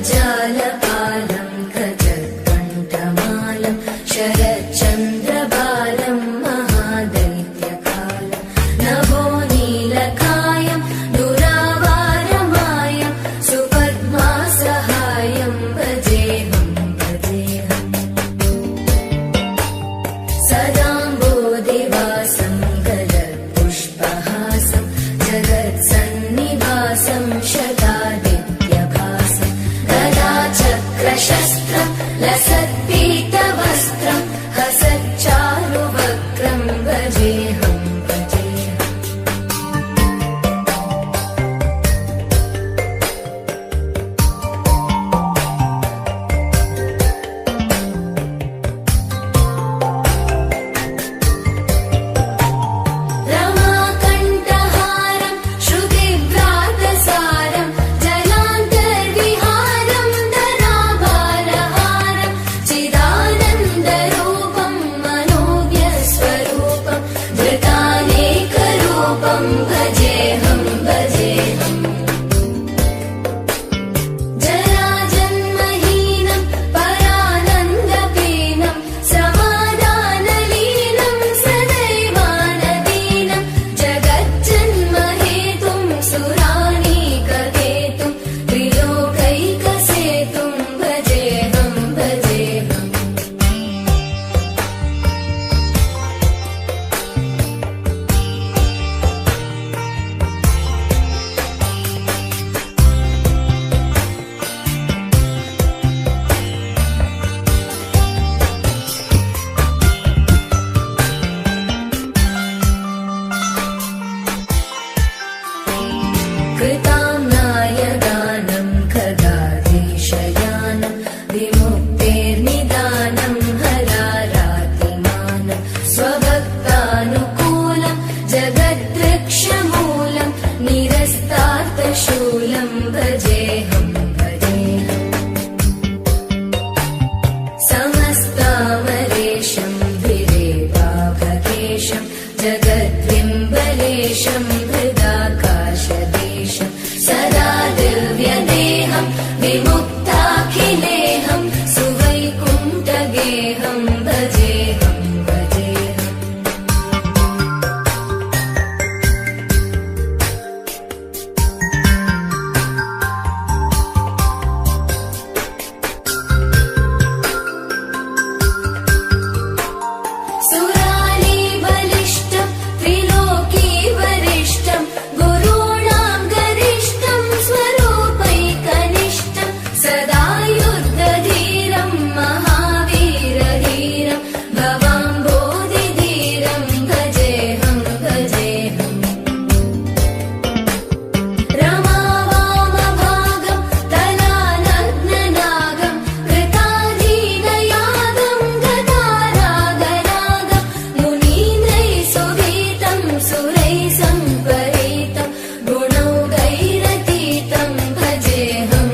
जगज्जालपालं खजत्कण्ठमालं शरच्चन्द्रबालं महादैत्यकालं नभो नीलकायं दुरावारमायं सुपद्मासहायं भजेऽहं सदाम्बोधिवासं गलत्पुष्पहासं जगत्सन्निवासं शतादित्यभासं गदाचक्रशस्त्रं लसत्पीतवस्त्रं हसच्चारुवक्त्रं भजेऽहं रमाकण्ठहारं श्रुतिव्रातसारं जलान्तर्विहारं धनाभारहारं चिदानन्दरूपं मनोज्ञस्वरूपं धृतानेकरूपं भजेऽहं जराजन्महीनं परानन्दपीनं समाधानलीनं सदैवानदीनं जगज्जन्महेतुं सुरानीककेतुं त्रिलोकैकसेतुं भजेऽहं कृताम्नायदानं खगाधीशयानं विमुक्तेर्निदानं हरारातिमानं स्वभक्तानुकूलं जगद्वृक्षमूलं निरस्तार्थशूलं भजेऽहं समस्तामरेशं धिरेवाभकेशं जगद्विम्बलेशं हृदाकाशदेशं सदा दिव्यदेहं विमुक्ताखिलेहं सुवैकुण्ठगेहं भजेऽहं सुराली बलिष्ठं त्रिलोकी वरिष्ठं गुरूणां गरिष्ठं स्वरूपैकनिष्ठं सदा युद्धधीरं महावीरधीरं भवाम्बोधिधीरं भजेऽहं रमावामभागं तलानग्ननागं कृताधीनयागं गदारागरागं मुनीन्द्रैः सुगीतं सुरैः सम्परीतं गुणौघैरतीतं भजेऽहं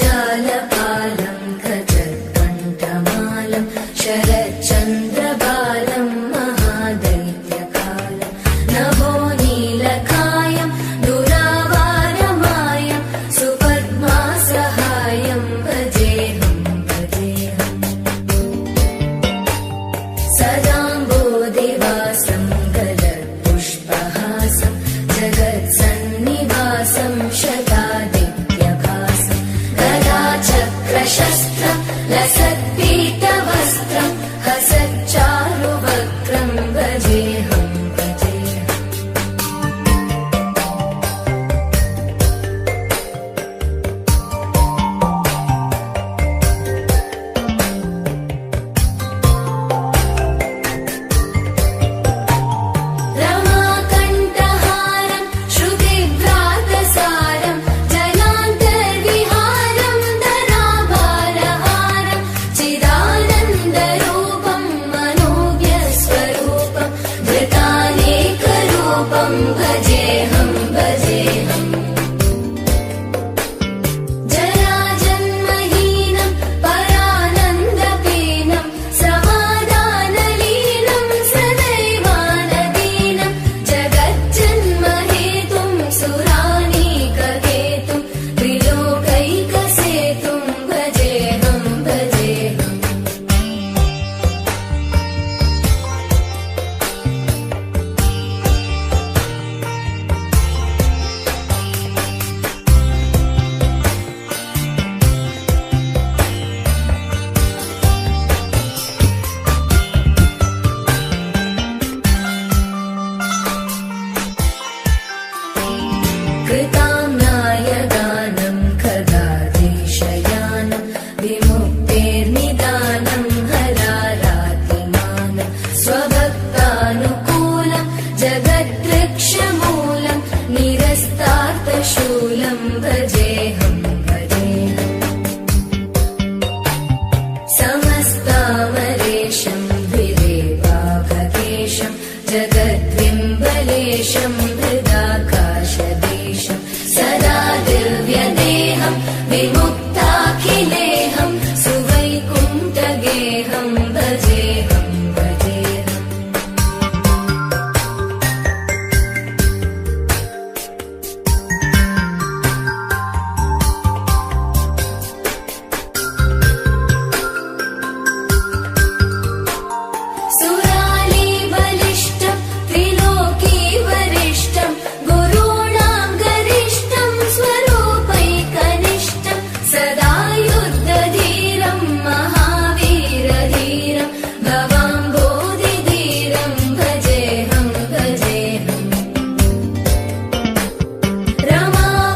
जगज्जालपालं खजत्कण्ठमालं शरच्चन्द्रबालं महादैत्यकालं नभो नीलकायं दुरावारमायं सुपद्मासहायं भजेऽहं सदाम्बोधिवासं गलत्पुष्पहासं जगत्सन्निवासं शतादित्यभासं गदाचक्रशस्त्रं भजेऽहं भजेऽहम् समस्तामरेशं द्विरेवाभकेशं जगद्बिम्बलेशं हृदाकाशदेशं सदा दिव्यदेहं विमुक्ताखिलेहं सुवैकुण्ठगेहं भजेऽहं भजेऽहम् सुरालीबलिष्ठं त्रिलोकीवरिष्ठं गुरूणां गरिष्ठं स्वरूपैकनिष्ठं सदा युद्धधीरं महावीरधीरं भवाम्बोधिधीरं भजेऽहं भजेऽहम्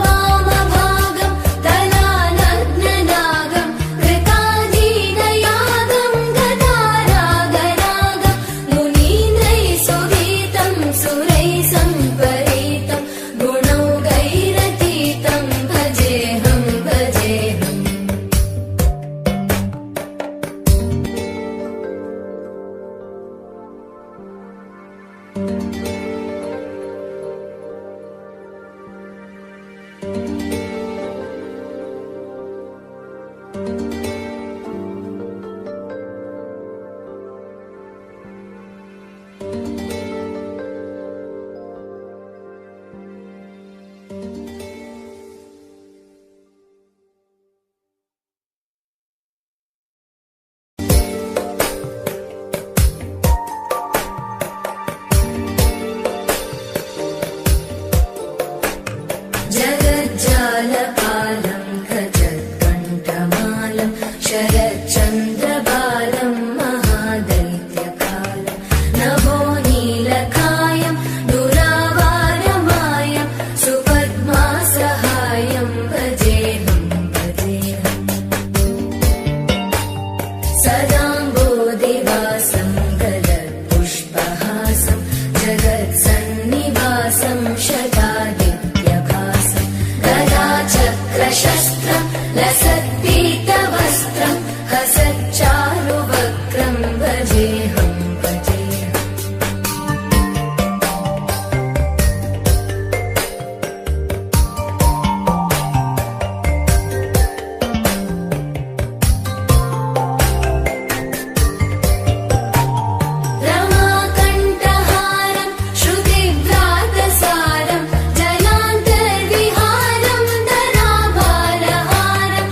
रमावामभागं तलानग्ननागं कृताजीनयागं गदारागरागं मुनीन्द्रैः सुगीतं सुरैः सम्परीतं गुणौघैरतीतं भजेऽहं भजेऽहम् जगज्जालपालं खजत्कण्ठमालं शरच्चन्द्रबालं महादैत्यकालं नभो नीलकायं दुरावारमायं सुपद्मासहायं भजेऽहं भजेऽहम् सदाम्बोधिवासं गलत्पुष्पहासं जगत्सन्निवासं शतादित्यभासं गदाचक्रशस्त्रं लसत्पीतवस्त्रं हसच्चारुवक्त्रं भजेऽहं भजेऽहम् रमाकण्ठहारं श्रुतिभ्रातसारं जलान्तर्विहारं धराभारहारं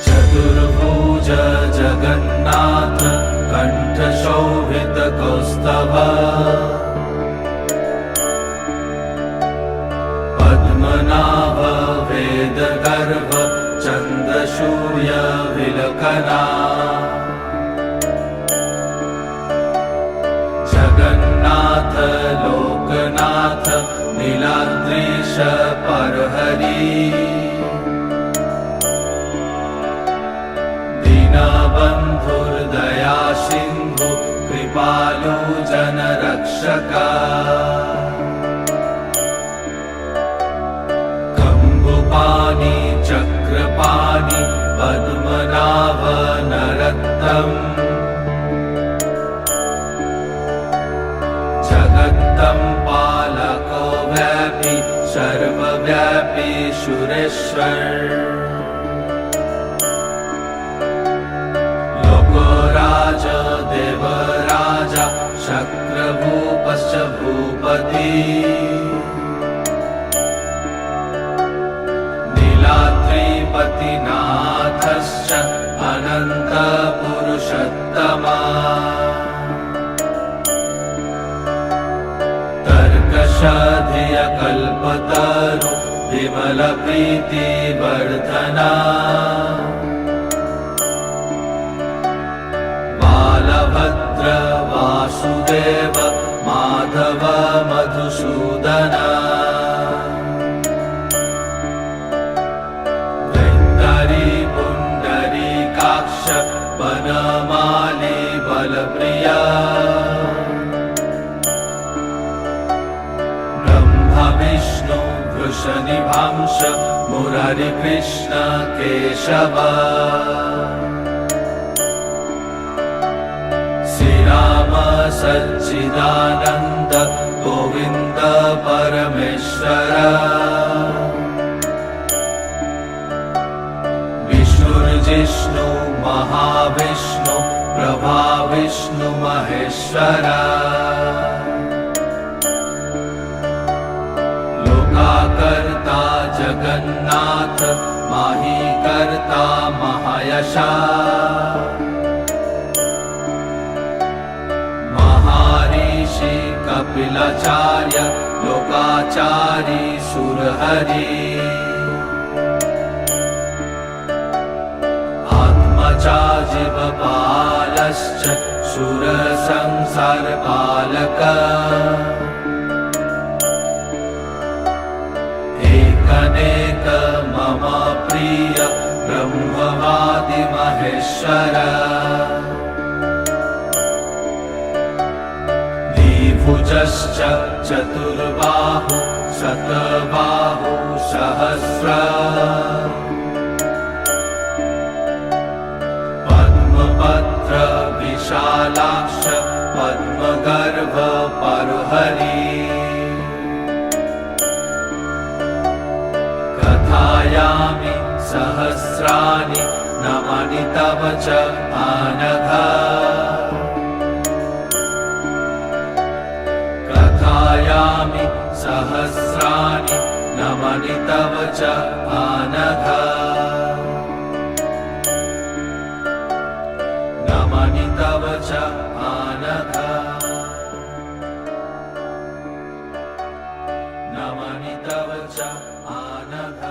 चतुर्भुज जगन्नाथ कण्ठशोभितकौस्तभ पद्मनाभ वेदगर्भ चन्द्रसूर्य विलकना जगन्नाथ लोकनाथ नीलाद्रीश परहरि दीनबन्धुर्दया सिन्धु कृपालु जनरक्षका कम्बुपाणि चक्रपाणि पद्मनाभ नरत्तम् जगत्तं पालको व्यापी सर्वव्यापी सुरेश्वर लोकोराज देवराज शक्रभूपश्च भूपति नीलाद्रिपतिनाथश्च अनन्तपुरुषोत्तमा तर्कशधियकल्पतरु विमलप्रीतिवर्धना बालभद्र वासुदेव माधव मधुसूदना वैतरी पुण्डरीकाक्ष वनमाली बलप्रिया विष्णु वृषनिभांश मुरारिकृष्ण केशव श्रीराम सच्चिदानन्द गोविन्द परमेश्वर विष्णुर्जिष्णु महाविष्णु प्रभाविष्णु महेश्वर कर्ता जगन्नाथ माही कर्ता महायशा महर्षि कपिलाचार्य लोकाचारी सुरहरि आत्मजा जीवपालश्च सुरसंसारपालक अनेक मम प्रिय ब्रह्मवादि महेश्वर द्विभुजश्च चतुर्बाहु शतबाहु सहस्र पद्मपत्र विशालाक्ष पद्मगर्भ परहरि कथयामि सहस्राणि नमानि तव च आनघ कथयामि सहस्राणि नमानि तव च आनघ नमानि तव च आनघ नमानि तव च आनघ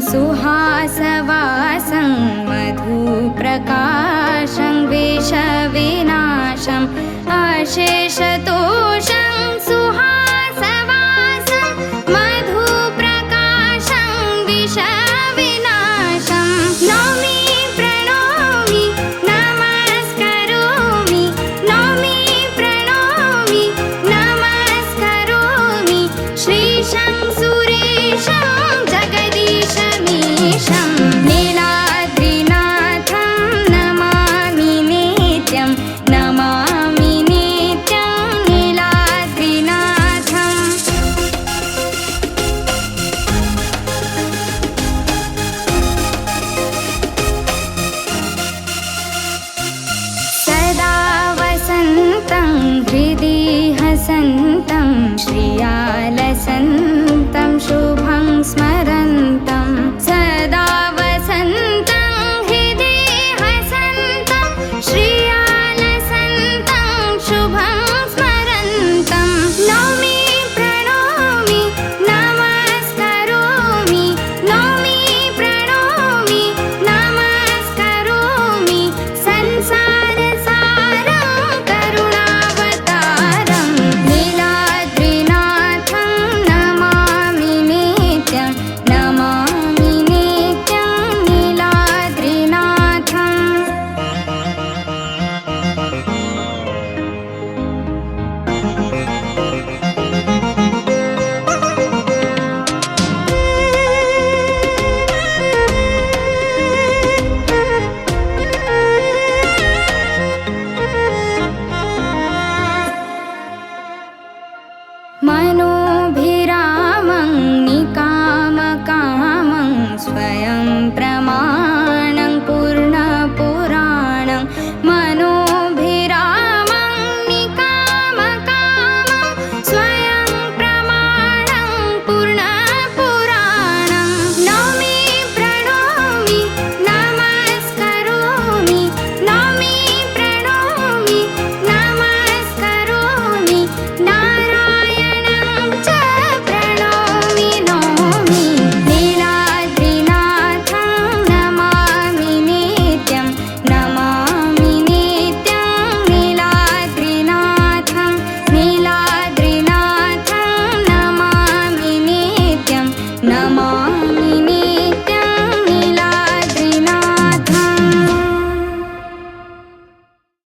सुहासवासं मधुप्रकाशं विषविनाशम् अशेषतोषं सुहासवासं मधुप्रकाशं विषविनाशं नौमि प्रणौमि नमस्करोमि नौमि प्रणौमि नमस्करोमि श्रीशं सुरेशं जगदीशमीशं नीलाद्रिनाथं नमामि नित्यं नमामि नित्यं नीलाद्रिनाथम् सदा वसन्तं हृदि हसन्तं श्रियालसन्तं